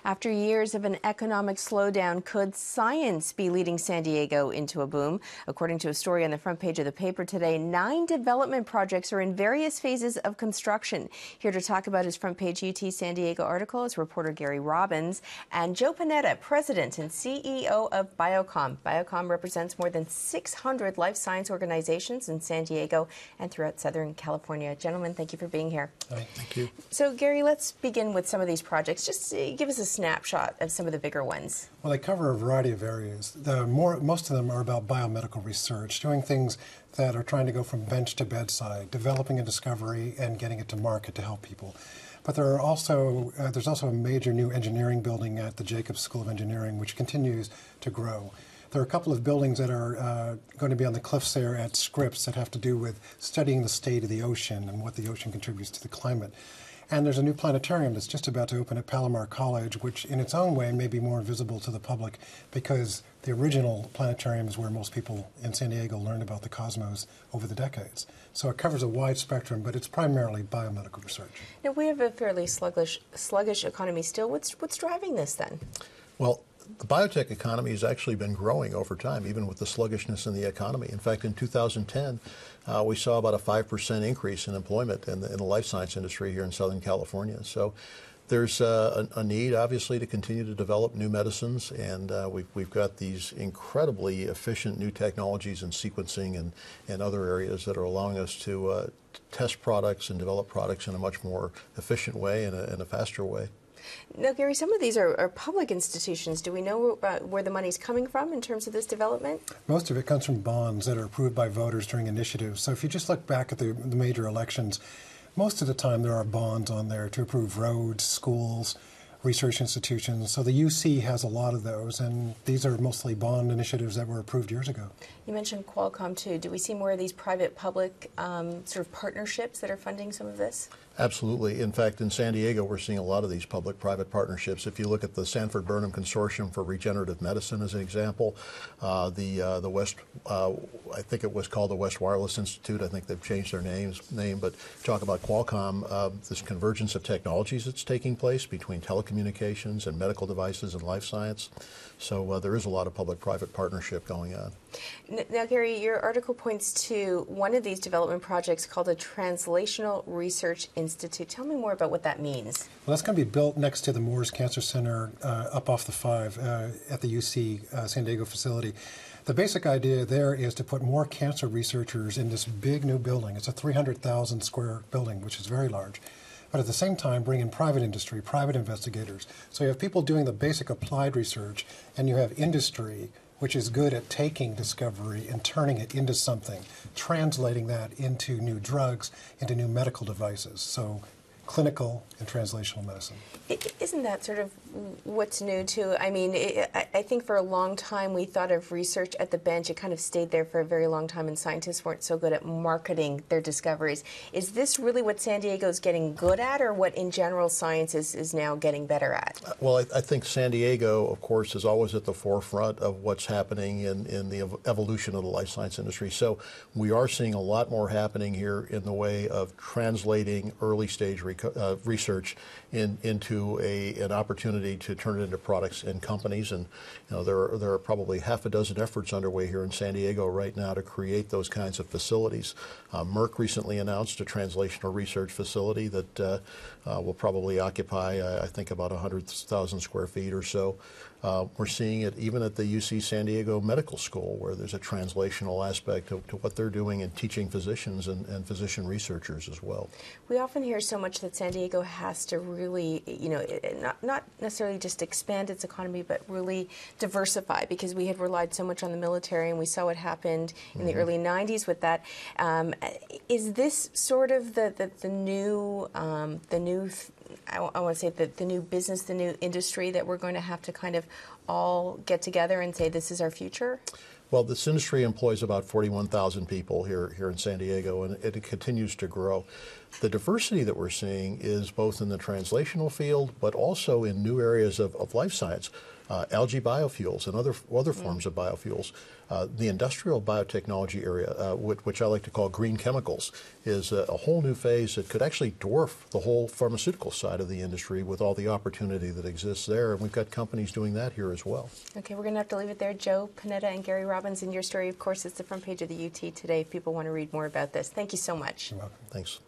After years of an economic slowdown, could science be leading San Diego into a boom? According to a story on the front page of the paper today, 9 development projects are in various phases of construction. Here to talk about his front page UT San Diego article is reporter Gary Robbins and Joe Panetta, president and CEO of BIOCOM. BIOCOM represents more than 600 life science organizations in San Diego and throughout Southern California. Gentlemen, thank you for being here. Thank you. So, Gary, let's begin with some of these projects. Just give us a snapshot of some of the bigger ones. Well, they cover a variety of areas. Most of them are about biomedical research, doing things that are trying to go from bench to bedside, developing a discovery and getting it to market to help people. But there's also a major new engineering building at the Jacobs School of Engineering, which continues to grow. There are a couple of buildings that are going to be on the cliffs there at Scripps that have to do with studying the state of the ocean and what the ocean contributes to the climate. And there's a new planetarium that's just about to open at Palomar College, which in its own way may be more visible to the public because the original planetarium is where most people in San Diego learned about the cosmos over the decades. So it covers a wide spectrum, but it's primarily biomedical research. Now, we have a fairly sluggish economy still. What's driving this then? Well, the biotech economy has actually been growing over time, even with the sluggishness in the economy. In fact, in 2010, we saw about a 5% increase in employment in the life science industry here in Southern California. So there's a need, obviously, to continue to develop new medicines, and we've got these incredibly efficient new technologies in sequencing and other areas that are allowing us to test products and develop products in a much more efficient way and a faster way. Now, Gary, some of these are public institutions. Do we know where the money's coming from in terms of this development? Most of it comes from bonds that are approved by voters during initiatives. So if you just look back at the major elections, most of the time there are bonds on there to approve roads, schools, research institutions. So the UC has a lot of those, and these are mostly bond initiatives that were approved years ago. You mentioned Qualcomm, too. Do we see more of these private-public sort of partnerships that are funding some of this? Absolutely. In fact, in San Diego, we're seeing a lot of these public-private partnerships. If you look at the Sanford-Burnham Consortium for Regenerative Medicine as an example, the West, I think it was called the West Wireless Institute. I think they've changed their name, but talk about Qualcomm, this convergence of technologies that's taking place between telecommunications and medical devices and life science. So there is a lot of public-private partnership going on. Now, Gary, your article points to one of these development projects called a Translational Research Institute. Tell me more about what that means. Well, that's going to be built next to the Moores Cancer Center up off the 5 at the UC San Diego facility. The basic idea there is to put more cancer researchers in this big new building. It's a 300,000 square building, which is very large. But at the same time, bring in private industry, private investigators. So you have people doing the basic applied research, and you have industry, which is good at taking discovery and turning it into something, translating that into new drugs, into new medical devices. So clinical and translational medicine. Isn't that sort of what's new, too? I mean, I think for a long time we thought of research at the bench. It kind of stayed there for a very long time, and scientists weren't so good at marketing their discoveries. Is this really what San Diego's getting good at, or what, in general, science is now getting better at? Well, I think San Diego, of course, is always at the forefront of what's happening in the evolution of the life science industry. So we are seeing a lot more happening here in the way of translating early-stage research into an opportunity to turn it into products and companies. And there are probably half a dozen efforts underway here in San Diego right now to create those kinds of facilities. Merck recently announced a translational research facility that will probably occupy, I think, about 100,000 square feet or so. We're seeing it even at the UC San Diego Medical School, where there's a translational aspect to what they're doing and teaching physicians and physician researchers as well. We often hear so much that San Diego has to really, not necessarily just expand its economy, but really diversify, because we had relied so much on the military, and we saw what happened in the early 90s with that. Is this sort of the new I want to say the new business, the new industry that we're going to have to kind of all get together and say this is our future? Well, this industry employs about 41,000 people here in San Diego, and it continues to grow. The diversity that we're seeing is both in the translational field, but also in new areas of life science. algae biofuels and other forms of biofuels. The industrial biotechnology area, which I like to call green chemicals, is a whole new phase that could actually dwarf the whole pharmaceutical side of the industry with all the opportunity that exists there. And we've got companies doing that here as well. Okay, we're going to have to leave it there. Joe Panetta and Gary Robbins, in your story, of course, it's the front page of the UT today if people want to read more about this. Thank you so much. You're welcome. Thanks.